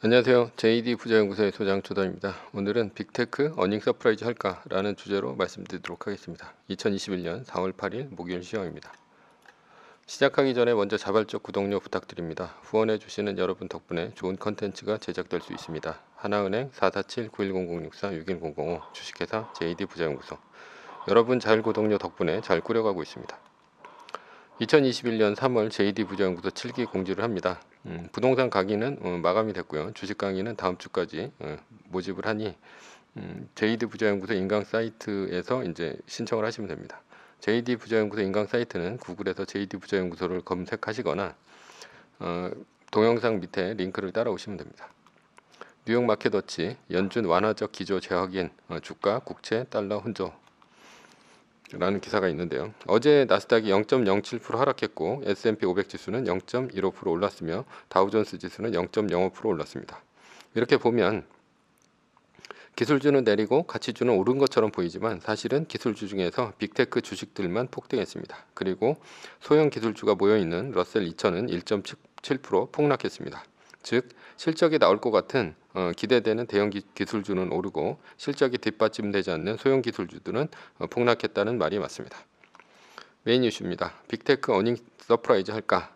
안녕하세요. JD 부자연구소의 소장 조담입니다. 오늘은 빅테크 어닝 서프라이즈 할까라는 주제로 말씀드리도록 하겠습니다. 2021년 4월 8일 목요일 시황입니다. 시작하기 전에 먼저 자발적 구독료 부탁드립니다. 후원해 주시는 여러분 덕분에 좋은 컨텐츠가 제작될 수 있습니다. 하나은행 447-910064-6100 주식회사 JD 부자연구소. 여러분 잘 구독료 덕분에 잘 꾸려가고 있습니다. 2021년 3월 JD 부자연구소 7기 공지를 합니다. 부동산 강의는 마감이 됐고요. 주식 강의는 다음 주까지 모집을 하니 JD 부자연구소 인강 사이트에서 이제 신청을 하시면 됩니다. JD 부자연구소 인강 사이트는 구글에서 JD 부자연구소를 검색하시거나 동영상 밑에 링크를 따라오시면 됩니다. 뉴욕 마켓워치 연준 완화적 기조 재확인 주가 국채 달러 혼조 라는 기사가 있는데요. 어제 나스닥이 0.07% 하락했고 S&P 500 지수는 0.15% 올랐으며 다우존스 지수는 0.05% 올랐습니다. 이렇게 보면 기술주는 내리고 가치주는 오른 것처럼 보이지만 사실은 기술주 중에서 빅테크 주식들만 폭등했습니다. 그리고 소형 기술주가 모여있는 러셀 2000은 1.7% 폭락했습니다. 즉 실적이 나올 것 같은 기대되는 대형 기술주는 오르고 실적이 뒷받침되지 않는 소형 기술주들은 폭락했다는 말이 맞습니다. 메인 이슈입니다. 빅테크 어닝 서프라이즈 할까?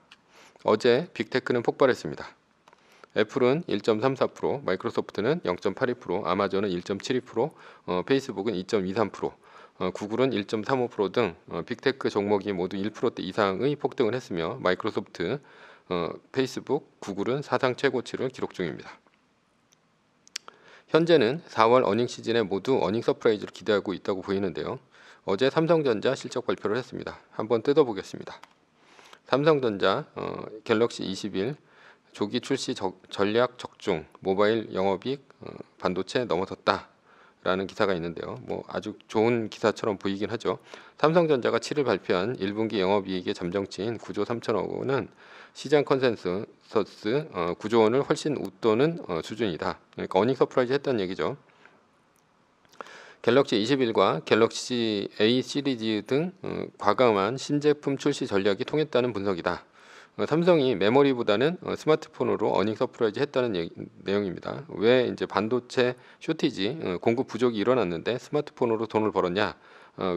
어제 빅테크는 폭발했습니다. 애플은 1.34%, 마이크로소프트는 0.82%, 아마존은 1.72%, 페이스북은 2.23%, 구글은 1.35% 등 빅테크 종목이 모두 1%대 이상의 폭등을 했으며 마이크로소프트, 페이스북, 구글은 사상 최고치를 기록 중입니다. 현재는 4월 어닝 시즌에 모두 어닝 서프라이즈를 기대하고 있다고 보이는데요. 어제 삼성전자 실적 발표를 했습니다. 한번 뜯어보겠습니다. 삼성전자 갤럭시 21 조기 출시 전략 적중 모바일 영업이익 반도체 넘어섰다 라는 기사가 있는데요. 아주 좋은 기사처럼 보이긴 하죠. 삼성전자가 7일 발표한 1분기 영업이익의 잠정치인 9조 3천억 원은 시장 컨센서스 9조 원을 훨씬 웃도는 수준이다. 그러니까 어닝 서프라이즈 했다는 얘기죠. 갤럭시 21과 갤럭시 A 시리즈 등 과감한 신제품 출시 전략이 통했다는 분석이다. 삼성이 메모리보다는 스마트폰으로 어닝 서프라이즈 했다는 내용입니다. 왜 이제 반도체 쇼티지 공급 부족이 일어났는데 스마트폰으로 돈을 벌었냐?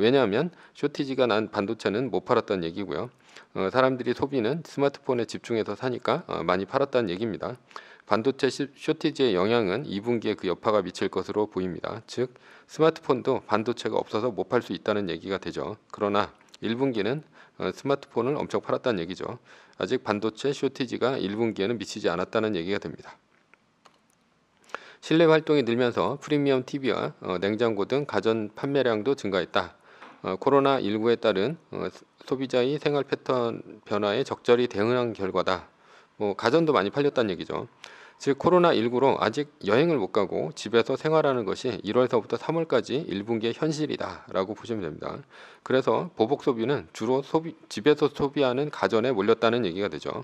왜냐하면 쇼티지가 난 반도체는 못 팔았다는 얘기고요. 사람들이 소비는 스마트폰에 집중해서 사니까 많이 팔았다는 얘기입니다. 반도체 쇼티지의 영향은 2분기에 그 여파가 미칠 것으로 보입니다. 즉 스마트폰도 반도체가 없어서 못 팔 수 있다는 얘기가 되죠. 그러나 1분기는 스마트폰을 엄청 팔았다는 얘기죠. 아직 반도체 쇼티지가 1분기에는 미치지 않았다는 얘기가 됩니다. 실내 활동이 늘면서 프리미엄 TV와 냉장고 등 가전 판매량도 증가했다. 코로나19에 따른 소비자의 생활 패턴 변화에 적절히 대응한 결과다. 가전도 많이 팔렸다는 얘기죠. 즉 코로나19로 아직 여행을 못 가고 집에서 생활하는 것이 1월서부터 3월까지 1분기의 현실이다 라고 보시면 됩니다. 그래서 보복 소비는 주로 집에서 소비하는 가전에 몰렸다는 얘기가 되죠.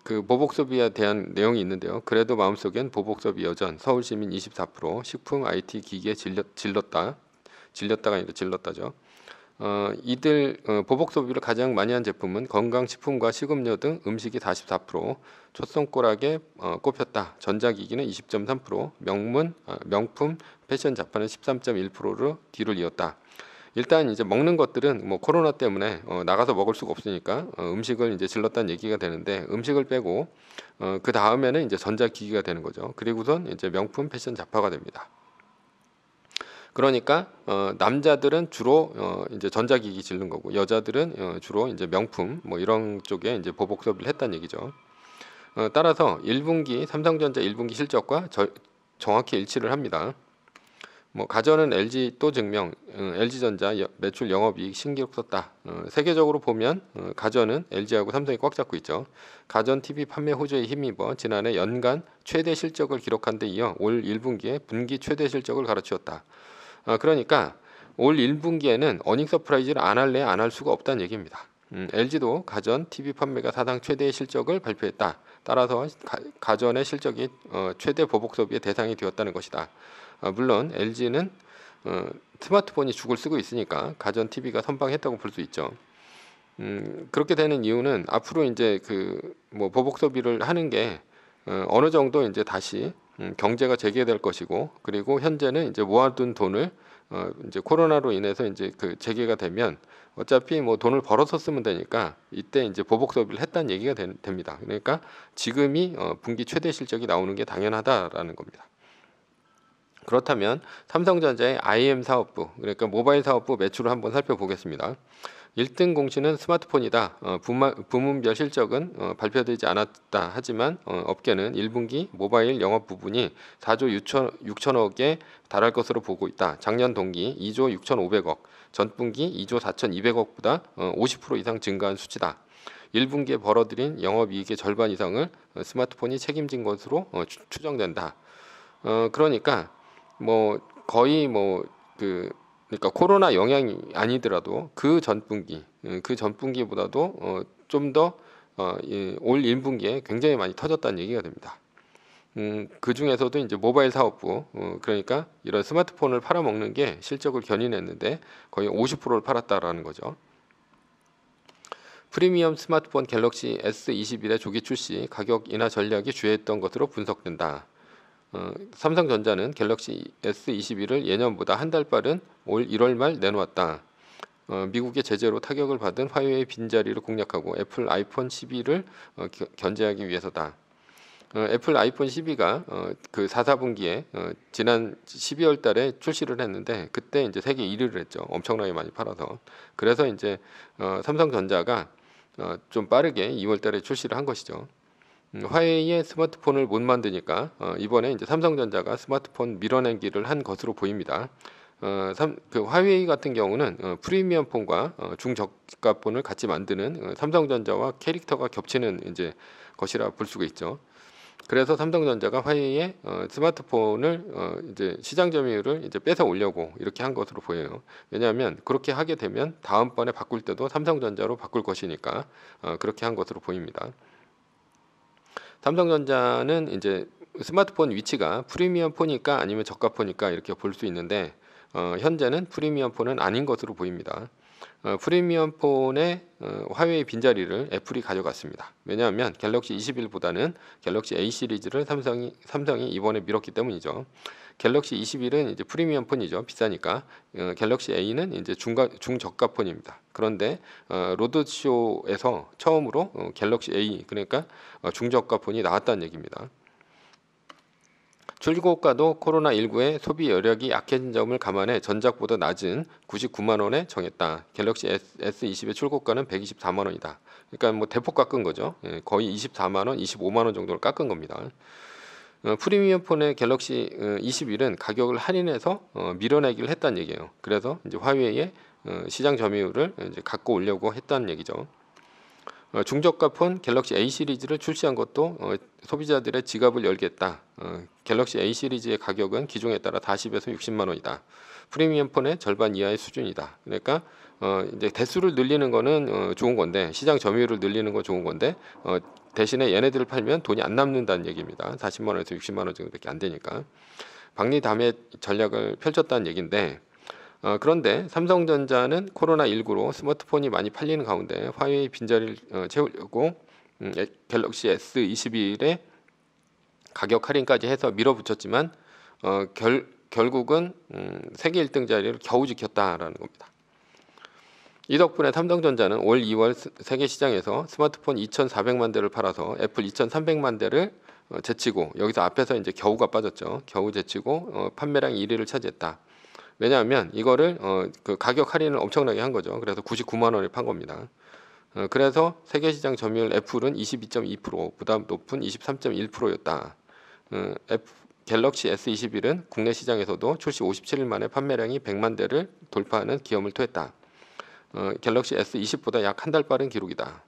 그 보복 소비에 대한 내용이 있는데요. 그래도 마음속엔 보복 소비 여전 서울시민 24%, 식품 IT 기기에 질렸다가 아니라 질렀다죠. 이들 보복 소비를 가장 많이 한 제품은 건강식품과 식음료 등 음식이 44%, 초성꼬락에 꼽혔다. 전자기기는 20.3%, 명품, 패션 자판은 13.1%로 뒤를 이었다. 일단 이제 먹는 것들은 코로나 때문에 나가서 먹을 수가 없으니까 음식을 이제 질렀다는 얘기가 되는데 음식을 빼고 그 다음에는 이제 전자기기가 되는 거죠. 그리고선 이제 명품, 패션 자파가 됩니다. 그러니까 남자들은 주로 이제 전자기기 질른 거고 여자들은 주로 이제 명품 이런 쪽에 이제 보복 소비를 했다는 얘기죠. 따라서 1분기 삼성전자 1분기 실적과 정확히 일치를 합니다. 가전은 LG 또 증명, LG전자 매출 영업이익 신기록 썼다. 세계적으로 보면 가전은 LG하고 삼성이 꽉 잡고 있죠. 가전 TV 판매 호조에 힘입어 지난해 연간 최대 실적을 기록한 데 이어 올 1분기에 분기 최대 실적을 갈아치웠다. 그러니까 올 1분기에는 어닝 서프라이즈를 안 할래 안 할 수가 없다는 얘기입니다. LG도 가전 TV 판매가 사상 최대의 실적을 발표했다. 따라서 가전의 실적이 최대 보복 소비의 대상이 되었다는 것이다. 물론 LG는 스마트폰이 죽을 쓰고 있으니까 가전 TV가 선방했다고 볼 수 있죠. 그렇게 되는 이유는 앞으로 이제 보복 소비를 하는 게 어느 정도 이제 다시 경제가 재개될 것이고, 그리고 현재는 이제 모아둔 돈을 이제 코로나로 인해서 이제 그 재개가 되면 어차피 뭐 돈을 벌어서 쓰면 되니까 이때 이제 보복 소비를 했다는 얘기가 됩니다. 그러니까 지금이 분기 최대 실적이 나오는 게 당연하다라는 겁니다. 그렇다면 삼성전자의 IM 사업부, 그러니까 모바일 사업부 매출을 한번 살펴보겠습니다. 1등 공시는 스마트폰이다. 부문별 실적은 발표되지 않았다. 하지만 업계는 1분기 모바일 영업 부분이 4조 6천억에 달할 것으로 보고 있다. 작년 동기 2조 6,500억, 전분기 2조 4,200억보다 50% 이상 증가한 수치다. 1분기에 벌어들인 영업이익의 절반 이상을 스마트폰이 책임진 것으로 추정된다. 그러니까 뭐 거의 그러니까 코로나 영향이 아니더라도 그 전분기보다도 좀 더 올 1분기에 굉장히 많이 터졌다는 얘기가 됩니다. 그 중에서도 이제 모바일 사업부, 그러니까 이런 스마트폰을 팔아먹는 게 실적을 견인했는데 거의 50%를 팔았다라는 거죠. 프리미엄 스마트폰 갤럭시 S21의 조기 출시, 가격 인하 전략이 주요했던 것으로 분석된다. 삼성전자는 갤럭시 S21을 예년보다 한 달 빠른 올 1월 말 내놓았다. 미국의 제재로 타격을 받은 화웨이의 빈자리를 공략하고 애플 아이폰 12를 견제하기 위해서다. 애플 아이폰 12가 그 4분기에 지난 12월 달에 출시를 했는데 그때 이제 세계 1위를 했죠. 엄청나게 많이 팔아서. 그래서 이제 삼성전자가 좀 빠르게 2월 달에 출시를 한 것이죠. 화웨이의 스마트폰을 못 만드니까 이번에 이제 삼성전자가 스마트폰 밀어내기를 한 것으로 보입니다. 그 화웨이 같은 경우는 프리미엄 폰과 중저가폰을 같이 만드는 삼성전자와 캐릭터가 겹치는 이제 것이라 볼 수가 있죠. 그래서 삼성전자가 화웨이의 스마트폰을 이제 시장 점유율을 이제 뺏어 오려고 이렇게 한 것으로 보여요. 왜냐하면 그렇게 하게 되면 다음번에 바꿀 때도 삼성전자로 바꿀 것이니까 그렇게 한 것으로 보입니다. 삼성전자는 이제 스마트폰 위치가 프리미엄 폰일까 아니면 저가 폰일까 이렇게 볼 수 있는데 현재는 프리미엄 폰은 아닌 것으로 보입니다. 프리미엄 폰의 화웨이 빈자리를 애플이 가져갔습니다. 왜냐하면 갤럭시 21보다는 갤럭시 A 시리즈를 삼성이 이번에 밀었기 때문이죠. 갤럭시 21은 이제 프리미엄 폰이죠. 비싸니까. 갤럭시 A는 이제 중저가 폰입니다. 그런데 로드쇼에서 처음으로 갤럭시 A, 그러니까 중저가 폰이 나왔다는 얘기입니다. 출고가도 코로나19의 소비 여력이 약해진 점을 감안해 전작보다 낮은 99만 원에 정했다. 갤럭시 S20의 출고가는 124만 원이다. 그러니까 뭐 대폭 깎은 거죠. 거의 24만 원, 25만 원 정도를 깎은 겁니다. 프리미엄 폰의 갤럭시 21은 가격을 할인해서 밀어내기를 했다는 얘기예요. 그래서 이제 화웨이의 시장 점유율을 이제 갖고 오려고 했다는 얘기죠. 중저가 폰 갤럭시 A 시리즈를 출시한 것도 소비자들의 지갑을 열겠다. 갤럭시 A 시리즈의 가격은 기종에 따라 40에서 60만 원이다. 프리미엄 폰의 절반 이하의 수준이다. 그러니까 이제 대수를 늘리는 거는 좋은 건데 시장 점유율을 늘리는 건 좋은 건데 대신에 얘네들을 팔면 돈이 안 남는다는 얘기입니다. 40만 원에서 60만 원 정도밖에 안 되니까 박리 담회 전략을 펼쳤다는 얘기인데 그런데 삼성전자는 코로나19로 스마트폰이 많이 팔리는 가운데 화웨이 빈자리를 채우려고 갤럭시 S21의 가격 할인까지 해서 밀어붙였지만 결국은 세계 1등 자리를 겨우 지켰다라는 겁니다. 이 덕분에 삼성전자는 올 2월 세계 시장에서 스마트폰 2,400만 대를 팔아서 애플 2,300만 대를 제치고 여기서 앞에서 이제 겨우가 빠졌죠. 겨우 제치고 판매량 1위를 차지했다. 왜냐하면 이거를 그 가격 할인을 엄청나게 한 거죠. 그래서 99만 원에 판 겁니다. 그래서 세계 시장 점유율 애플은 22.2%, 보다 높은 23.1%였다. 갤럭시 S21은 국내 시장에서도 출시 57일 만에 판매량이 100만 대를 돌파하는 기염을 토했다. 갤럭시 S20보다 약 한 달 빠른 기록이다.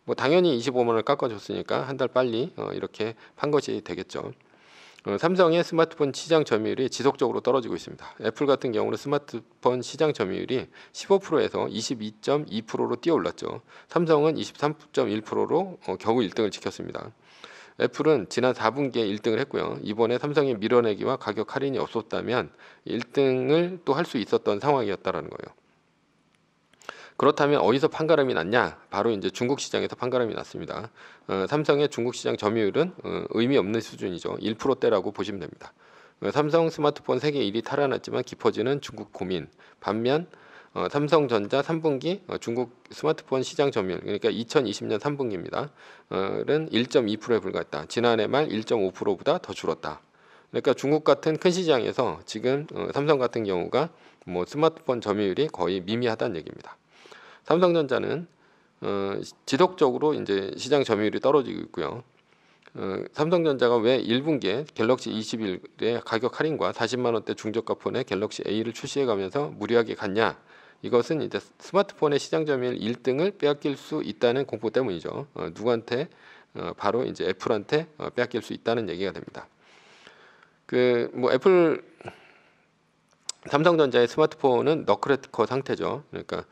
뭐 당연히 25만 원을 깎아줬으니까 한 달 빨리 이렇게 판 것이 되겠죠. 삼성의 스마트폰 시장 점유율이 지속적으로 떨어지고 있습니다. 애플 같은 경우는 스마트폰 시장 점유율이 15%에서 22.2%로 뛰어올랐죠. 삼성은 23.1%로 겨우 1등을 지켰습니다. 애플은 지난 4분기에 1등을 했고요. 이번에 삼성의 밀어내기와 가격 할인이 없었다면 1등을 또 할 수 있었던 상황이었다라는 거예요. 그렇다면 어디서 판가름이 났냐? 바로 이제 중국 시장에서 판가름이 났습니다. 삼성의 중국 시장 점유율은 의미 없는 수준이죠. 1%대라고 보시면 됩니다. 삼성 스마트폰 세계 1위 탈환했지만 깊어지는 중국 고민. 반면 삼성전자 3분기 중국 스마트폰 시장 점유율, 그러니까 2020년 3분기입니다. 는 1.2%에 불과했다. 지난해 말 1.5%보다 더 줄었다. 그러니까 중국 같은 큰 시장에서 지금 삼성 같은 경우가 뭐 스마트폰 점유율이 거의 미미하다는 얘기입니다. 삼성전자는 지속적으로 이제 시장 점유율이 떨어지고 있고요. 삼성전자가 왜 1분기에 갤럭시 21의 가격 할인과 40만 원대 중저가 폰의 갤럭시 A를 출시해가면서 무리하게 갔냐? 이것은 이제 스마트폰의 시장 점유율 1등을 빼앗길 수 있다는 공포 때문이죠. 누구한테? 바로 이제 애플한테 빼앗길 수 있다는 얘기가 됩니다. 뭐 애플 삼성전자의 스마트폰은 너클헤드커 상태죠. 그러니까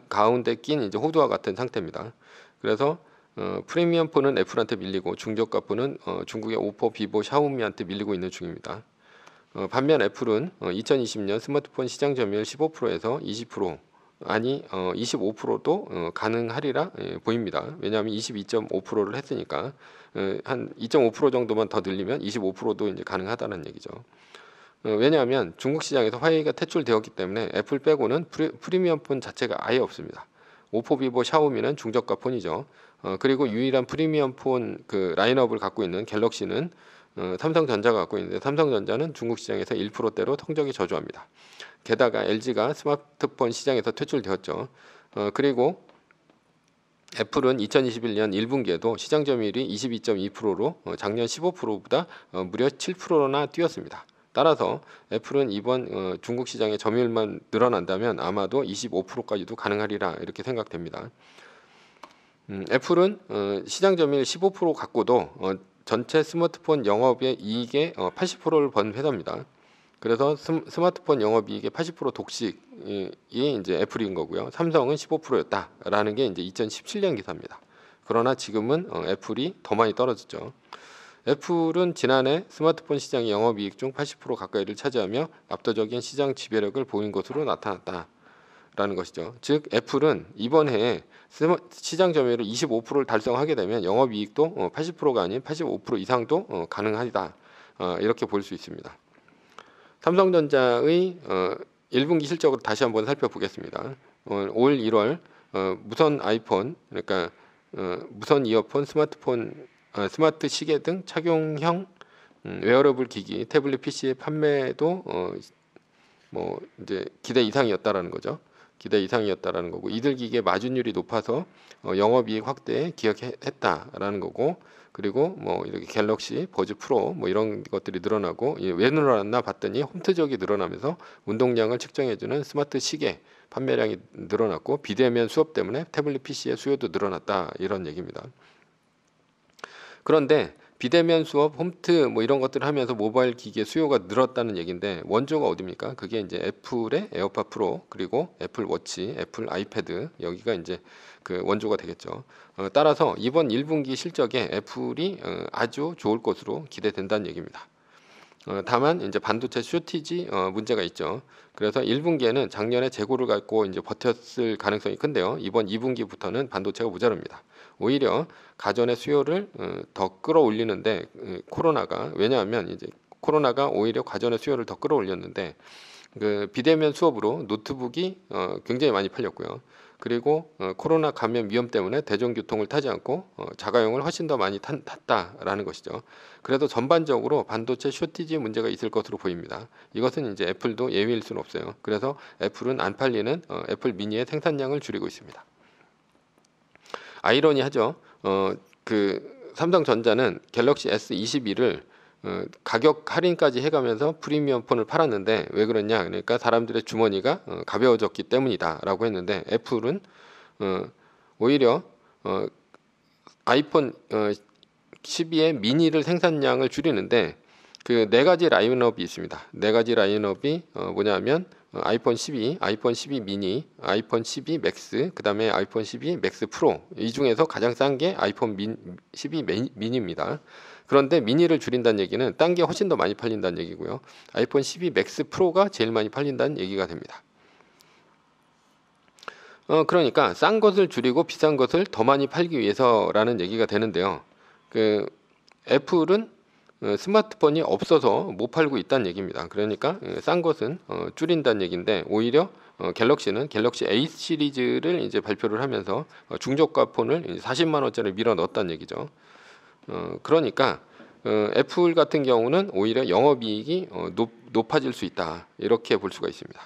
가운데 낀 이제 호두와 같은 상태입니다. 그래서 프리미엄 폰은 애플한테 밀리고 중저가 폰은 중국의 오포, 비보, 샤오미한테 밀리고 있는 중입니다. 반면 애플은 2020년 스마트폰 시장 점유율 15%에서 20% 아니 25%도 가능하리라 보입니다. 왜냐하면 22.5%를 했으니까 한 2.5% 정도만 더 늘리면 25%도 이제 가능하다는 얘기죠. 왜냐하면 중국 시장에서 화웨이가 퇴출되었기 때문에 애플 빼고는 프리미엄 폰 자체가 아예 없습니다. 오포, 비보, 샤오미는 중저가 폰이죠. 그리고 유일한 프리미엄 폰 그 라인업을 갖고 있는 갤럭시는 삼성전자가 갖고 있는데 삼성전자는 중국 시장에서 1%대로 성적이 저조합니다. 게다가 LG가 스마트폰 시장에서 퇴출되었죠. 그리고 애플은 2021년 1분기에도 시장 점유율이 22.2%로 작년 15%보다 무려 7%나 뛰었습니다. 따라서 애플은 이번 중국 시장의 점유율만 늘어난다면 아마도 25%까지도 가능하리라 이렇게 생각됩니다. 애플은 시장 점유율 15% 갖고도 전체 스마트폰 영업의 이익의 80%를 번 회사입니다. 그래서 스마트폰 영업이익의 80% 독식이 이제 애플인 거고요. 삼성은 15%였다라는 게 이제 2017년 기사입니다. 그러나 지금은 애플이 더 많이 떨어졌죠. 애플은 지난해 스마트폰 시장의 영업이익 중 80% 가까이를 차지하며 압도적인 시장 지배력을 보인 것으로 나타났다라는 것이죠. 즉 애플은 이번 해에 시장 점유율을 25%를 달성하게 되면 영업이익도 80%가 아닌 85% 이상도 가능하다. 이렇게 볼 수 있습니다. 삼성전자의 1분기 실적을 다시 한번 살펴보겠습니다. 올 1월 무선 아이폰, 그러니까 무선 이어폰, 스마트 시계 등 착용형 웨어러블 기기, 태블릿 PC의 판매도 뭐 이제 기대 이상이었다라는 거죠. 기대 이상이었다라는 거고 이들 기기의 마진율이 높아서 영업이익 확대에 기여했다라는 거고 그리고 뭐 이렇게 갤럭시, 버즈 프로 뭐 이런 것들이 늘어나고 왜 늘어났나 봤더니 홈트적이 늘어나면서 운동량을 측정해주는 스마트 시계 판매량이 늘어났고 비대면 수업 때문에 태블릿 PC의 수요도 늘어났다 이런 얘기입니다. 그런데 비대면 수업, 홈트 뭐 이런 것들을 하면서 모바일 기기의 수요가 늘었다는 얘기인데 원조가 어디입니까? 그게 이제 애플의 에어팟 프로 그리고 애플 워치, 애플 아이패드 여기가 이제 그 원조가 되겠죠. 따라서 이번 1분기 실적에 애플이 아주 좋을 것으로 기대된다는 얘기입니다. 다만 이제 반도체 쇼티지 문제가 있죠. 그래서 1분기에는 작년에 재고를 갖고 이제 버텼을 가능성이 큰데요. 이번 2분기부터는 반도체가 모자랍니다. 오히려 가전의 수요를 더 끌어올리는데 코로나가 왜냐하면 이제 코로나가 오히려 가전의 수요를 더 끌어올렸는데 그 비대면 수업으로 노트북이 굉장히 많이 팔렸고요. 그리고 코로나 감염 위험 때문에 대중교통을 타지 않고 자가용을 훨씬 더 많이 탔다라는 것이죠. 그래도 전반적으로 반도체 쇼티지 문제가 있을 것으로 보입니다. 이것은 이제 애플도 예외일 수는 없어요. 그래서 애플은 안 팔리는 애플 미니의 생산량을 줄이고 있습니다. 아이러니하죠. 그 삼성전자는 갤럭시 S21을 가격 할인까지 해가면서 프리미엄 폰을 팔았는데 왜 그러냐? 그러니까 사람들의 주머니가 가벼워졌기 때문이다라고 했는데 애플은 오히려 아이폰 12의 미니를 생산량을 줄이는데 그 네 가지 라인업이 있습니다. 네 가지 라인업이 뭐냐면 아이폰 12, 아이폰 12 미니, 아이폰 12 맥스, 그 다음에 아이폰 12 맥스 프로 이 중에서 가장 싼 게 아이폰 12 미니입니다. 그런데 미니를 줄인다는 얘기는 딴 게 훨씬 더 많이 팔린다는 얘기고요. 아이폰 12 맥스 프로가 제일 많이 팔린다는 얘기가 됩니다. 그러니까 싼 것을 줄이고 비싼 것을 더 많이 팔기 위해서라는 얘기가 되는데요. 그 애플은 스마트폰이 없어서 못 팔고 있다는 얘기입니다. 그러니까 싼 것은 줄인다는 얘기인데, 오히려 갤럭시는 갤럭시 A 시리즈를 이제 발표를 하면서 중저가 폰을 이제 40만 원짜리 밀어 넣었다는 얘기죠. 그러니까 애플 같은 경우는 오히려 영업이익이 높아질 수 있다, 이렇게 볼 수가 있습니다.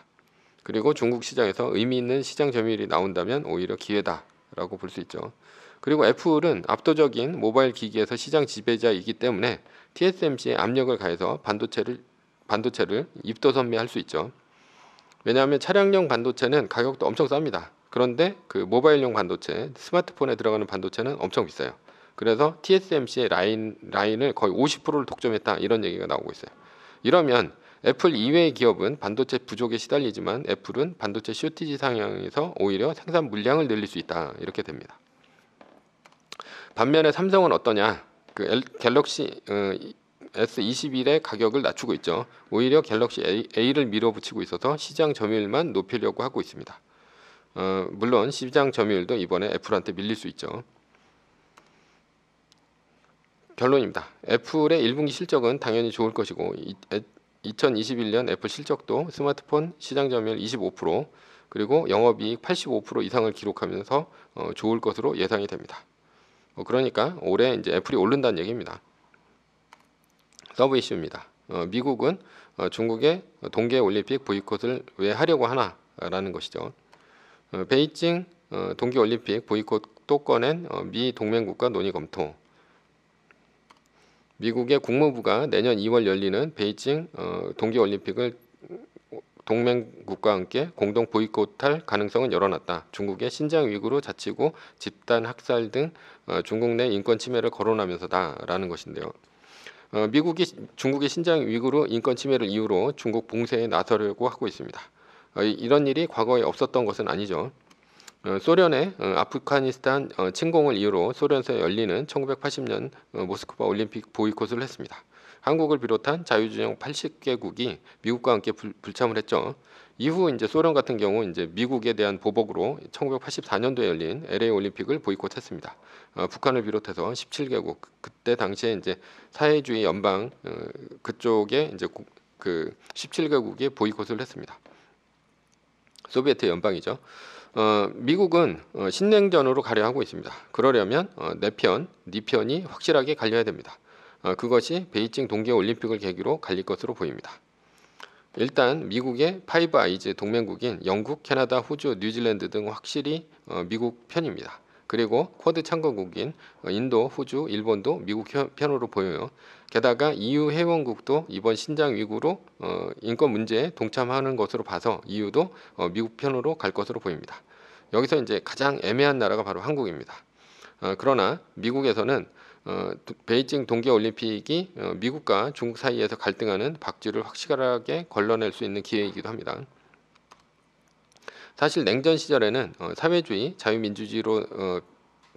그리고 중국 시장에서 의미 있는 시장 점유율이 나온다면 오히려 기회다라고 볼 수 있죠. 그리고 애플은 압도적인 모바일 기기에서 시장 지배자이기 때문에 TSMC에 압력을 가해서 반도체를 입도선매할 수 있죠. 왜냐하면 차량용 반도체는 가격도 엄청 쌉니다. 그런데 그 모바일용 반도체, 스마트폰에 들어가는 반도체는 엄청 비싸요. 그래서 TSMC의 라인을 거의 50%를 독점했다, 이런 얘기가 나오고 있어요. 이러면 애플 이외의 기업은 반도체 부족에 시달리지만 애플은 반도체 쇼티지 상황에서 오히려 생산 물량을 늘릴 수 있다, 이렇게 됩니다. 반면에 삼성은 어떠냐? 그 갤럭시 S21의 가격을 낮추고 있죠. 오히려 갤럭시 A를 밀어붙이고 있어서 시장 점유율만 높이려고 하고 있습니다. 물론 시장 점유율도 이번에 애플한테 밀릴 수 있죠. 결론입니다. 애플의 1분기 실적은 당연히 좋을 것이고 2021년 애플 실적도 스마트폰 시장 점유율 25%, 그리고 영업이익 85% 이상을 기록하면서 좋을 것으로 예상이 됩니다. 그러니까 올해 이제 애플이 오른다는 얘기입니다. 서브 이슈입니다. 미국은 중국의 동계올림픽 보이콧을 왜 하려고 하나라는 것이죠. 베이징 동계올림픽 보이콧 또 꺼낸 미 동맹국가 논의 검토. 미국의 국무부가 내년 2월 열리는 베이징 동계올림픽을 동맹국가와 함께 공동 보이콧할 가능성은 열어놨다. 중국의 신장 위구르 자치구 집단 학살 등 중국 내 인권 침해를 거론하면서다라는 것인데요. 미국이 중국의 신장 위구르 인권 침해를 이유로 중국 봉쇄에 나서려고 하고 있습니다. 이런 일이 과거에 없었던 것은 아니죠. 소련의 아프가니스탄 침공을 이유로 소련에서 열리는 1980년 모스크바 올림픽 보이콧을 했습니다. 한국을 비롯한 자유주의 80개국이 미국과 함께 불참을 했죠. 이후 이제 소련 같은 경우 이제 미국에 대한 보복으로 1984년도에 열린 LA 올림픽을 보이콧했습니다. 북한을 비롯해서 17개국, 그때 당시에 이제 사회주의 연방 그쪽에 이제 그 17개국이 보이콧을 했습니다. 소비에트 연방이죠. 미국은 신냉전으로 가려 하고 있습니다. 그러려면 네 편이 확실하게 갈려야 됩니다. 그것이 베이징 동계올림픽을 계기로 갈릴 것으로 보입니다. 일단 미국의 파이브 아이즈 동맹국인 영국, 캐나다, 호주, 뉴질랜드 등 확실히 미국 편입니다. 그리고 쿼드 참가국인 인도, 호주, 일본도 미국 편으로 보여요. 게다가 EU 회원국도 이번 신장 위구르 인권 문제에 동참하는 것으로 봐서 EU도 미국 편으로 갈 것으로 보입니다. 여기서 이제 가장 애매한 나라가 바로 한국입니다. 그러나 미국에서는 베이징 동계올림픽이 미국과 중국 사이에서 갈등하는 박쥐를 확실하게 걸러낼 수 있는 기회이기도 합니다. 사실 냉전 시절에는 사회주의, 자유민주주의로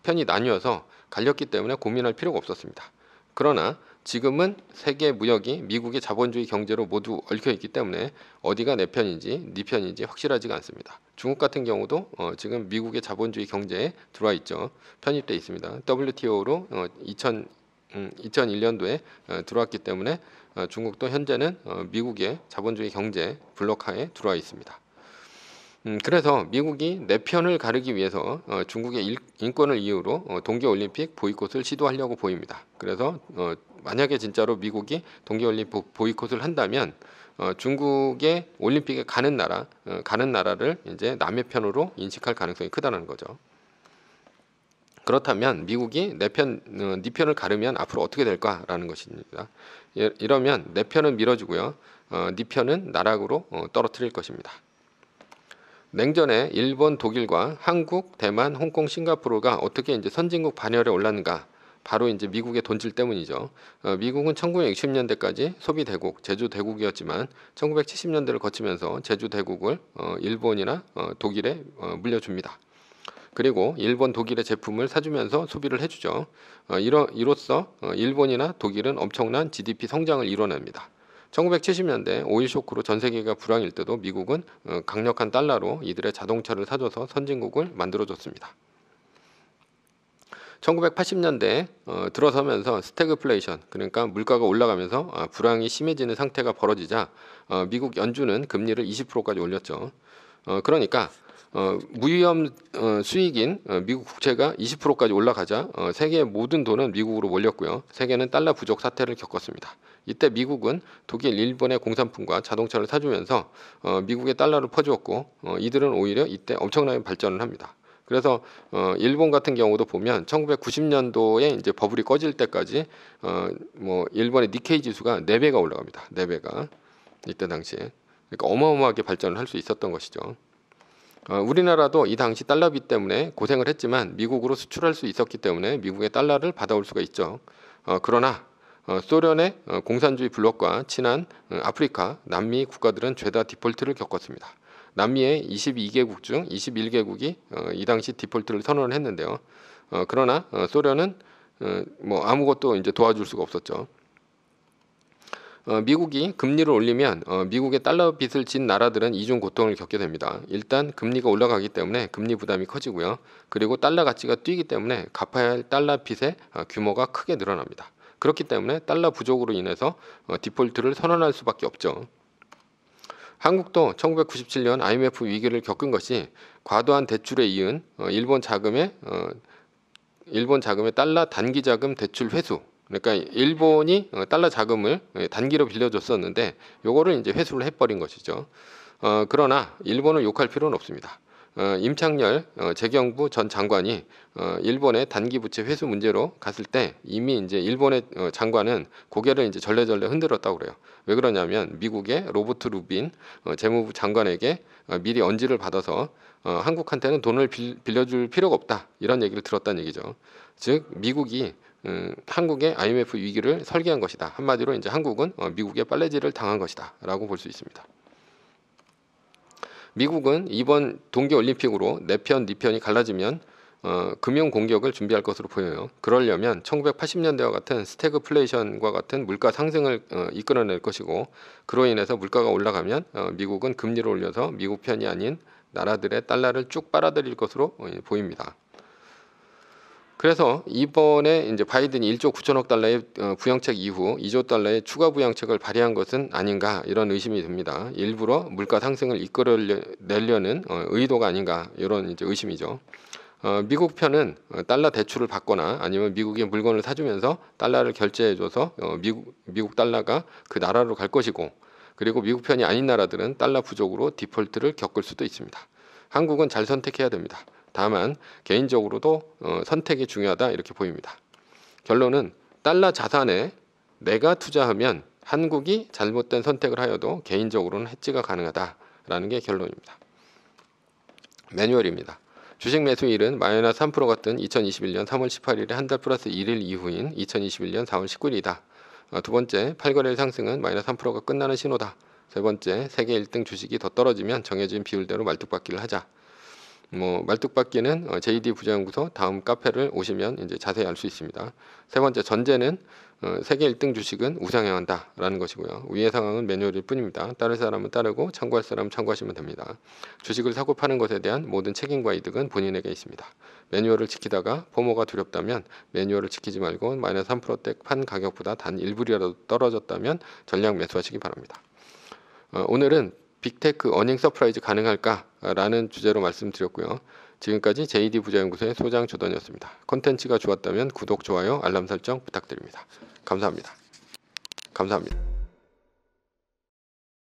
편이 나뉘어서 갈렸기 때문에 고민할 필요가 없었습니다. 그러나 지금은 세계 무역이 미국의 자본주의 경제로 모두 얽혀 있기 때문에 어디가 내 편인지 네 편인지 확실하지가 않습니다. 중국 같은 경우도 지금 미국의 자본주의 경제에 들어와 있죠. 편입돼 있습니다. WTO로 2001년도에 들어왔기 때문에 중국도 현재는 미국의 자본주의 경제 블록하에 들어와 있습니다. 그래서 미국이 내 편을 가르기 위해서 중국의 인권을 이유로 동계올림픽 보이콧을 시도하려고 보입니다. 그래서 만약에 진짜로 미국이 동계올림픽 보이콧을 한다면 중국의 올림픽에 가는 나라를 이제 남의 편으로 인식할 가능성이 크다는 거죠. 그렇다면 미국이 네 편을 가르면 앞으로 어떻게 될까라는 것입니다. 이러면 내 편은 밀어주고요, 네 편은 나락으로 떨어뜨릴 것입니다. 냉전에 일본, 독일과 한국, 대만, 홍콩, 싱가포르가 어떻게 이제 선진국 반열에 올랐는가? 바로 이제 미국의 돈질 때문이죠. 미국은 1960년대까지 소비 대국, 제조 대국이었지만 1970년대를 거치면서 제조 대국을 일본이나 독일에 물려줍니다. 그리고 일본, 독일의 제품을 사주면서 소비를 해주죠. 이로써 일본이나 독일은 엄청난 GDP 성장을 이뤄냅니다. 1970년대 오일 쇼크로 전 세계가 불황일 때도 미국은 강력한 달러로 이들의 자동차를 사줘서 선진국을 만들어줬습니다. 1980년대 들어서면서 스태그플레이션, 그러니까 물가가 올라가면서 불황이 심해지는 상태가 벌어지자 미국 연준은 금리를 20%까지 올렸죠. 그러니까 무위험 수익인 미국 국채가 20%까지 올라가자 세계의 모든 돈은 미국으로 몰렸고요. 세계는 달러 부족 사태를 겪었습니다. 이때 미국은 독일, 일본의 공산품과 자동차를 사주면서 미국의 달러를 퍼주었고 이들은 오히려 이때 엄청나게 발전을 합니다. 그래서 일본 같은 경우도 보면 1990년도에 이제 버블이 꺼질 때까지 일본의 니케이 지수가 4배가 올라갑니다. 4배가 이때 당시에. 그러니까 어마어마하게 발전을 할 수 있었던 것이죠. 우리나라도 이 당시 달러비 때문에 고생을 했지만 미국으로 수출할 수 있었기 때문에 미국의 달러를 받아올 수가 있죠. 그러나 소련의 공산주의 블록과 친한 아프리카, 남미 국가들은 죄다 디폴트를 겪었습니다. 남미의 22개국 중 21개국이 이 당시 디폴트를 선언을 했는데요. 그러나 소련은 아무것도 이제 도와줄 수가 없었죠. 미국이 금리를 올리면 미국의 달러 빚을 진 나라들은 이중 고통을 겪게 됩니다. 일단 금리가 올라가기 때문에 금리 부담이 커지고요. 그리고 달러 가치가 뛰기 때문에 갚아야 할 달러 빚의 규모가 크게 늘어납니다. 그렇기 때문에 달러 부족으로 인해서 디폴트를 선언할 수밖에 없죠. 한국도 1997년 IMF 위기를 겪은 것이 과도한 대출에 이은 일본 자금의 달러 단기 자금 대출 회수, 그러니까 일본이 달러 자금을 단기로 빌려줬었는데 요거를 이제 회수를 해버린 것이죠. 그러나 일본을 욕할 필요는 없습니다. 임창열 재경부 전 장관이 일본의 단기 부채 회수 문제로 갔을 때 이미 이제 일본의 장관은 고개를 이제 절레절레 흔들었다고 그래요. 왜 그러냐면 미국의 로버트 루빈 재무부 장관에게 미리 언지를 받아서 한국한테는 돈을 빌려줄 필요가 없다, 이런 얘기를 들었다는 얘기죠. 즉 미국이 한국의 IMF 위기를 설계한 것이다. 한마디로 이제 한국은 미국의 빨래질을 당한 것이다라고 볼 수 있습니다. 미국은 이번 동계올림픽으로 내 편, 네 편이 갈라지면 금융 공격을 준비할 것으로 보여요. 그러려면 1980년대와 같은 스태그플레이션과 같은 물가 상승을 이끌어낼 것이고, 그로 인해서 물가가 올라가면 미국은 금리를 올려서 미국 편이 아닌 나라들의 달러를 쭉 빨아들일 것으로 보입니다. 그래서 이번에 이제 바이든이 1조 9천억 달러의 부양책 이후 2조 달러의 추가 부양책을 발의한 것은 아닌가, 이런 의심이 듭니다. 일부러 물가 상승을 이끌어내려는 의도가 아닌가, 이런 이제 의심이죠. 미국 편은 달러 대출을 받거나 아니면 미국이 물건을 사주면서 달러를 결제해줘서 미국 달러가 그 나라로 갈 것이고, 그리고 미국 편이 아닌 나라들은 달러 부족으로 디폴트를 겪을 수도 있습니다. 한국은 잘 선택해야 됩니다. 다만 개인적으로도 선택이 중요하다, 이렇게 보입니다. 결론은 달러 자산에 내가 투자하면 한국이 잘못된 선택을 하여도 개인적으로는 해지가 가능하다라는 게 결론입니다. 매뉴얼입니다. 주식 매수일은 마이너스 3% 같은 2021년 3월 18일에 한 달 플러스 1일 이후인 2021년 4월 19일이다. 두 번째, 8거래일 상승은 마이너스 3%가 끝나는 신호다. 세 번째, 세계 1등 주식이 더 떨어지면 정해진 비율대로 말뚝박기를 하자. 말뚝박기는 JD 부자연구소 다음 카페를 오시면 이제 자세히 알 수 있습니다. 세 번째, 전제는 세계 1등 주식은 우상향 한다라는 것이고요. 위의 상황은 매뉴얼일 뿐입니다. 따를 사람은 따르고 참고할 사람은 참고하시면 됩니다. 주식을 사고 파는 것에 대한 모든 책임과 이득은 본인에게 있습니다. 매뉴얼을 지키다가 포모가 두렵다면 매뉴얼을 지키지 말고 마이너스 3%대 판 가격보다 단 1불이라도 떨어졌다면 전량 매수하시기 바랍니다. 오늘은 빅테크 어닝 서프라이즈 가능할까라는 주제로 말씀드렸고요. 지금까지 JD 부자연구소의 소장 조던이었습니다. 콘텐츠가 좋았다면 구독, 좋아요, 알람 설정 부탁드립니다. 감사합니다. 감사합니다.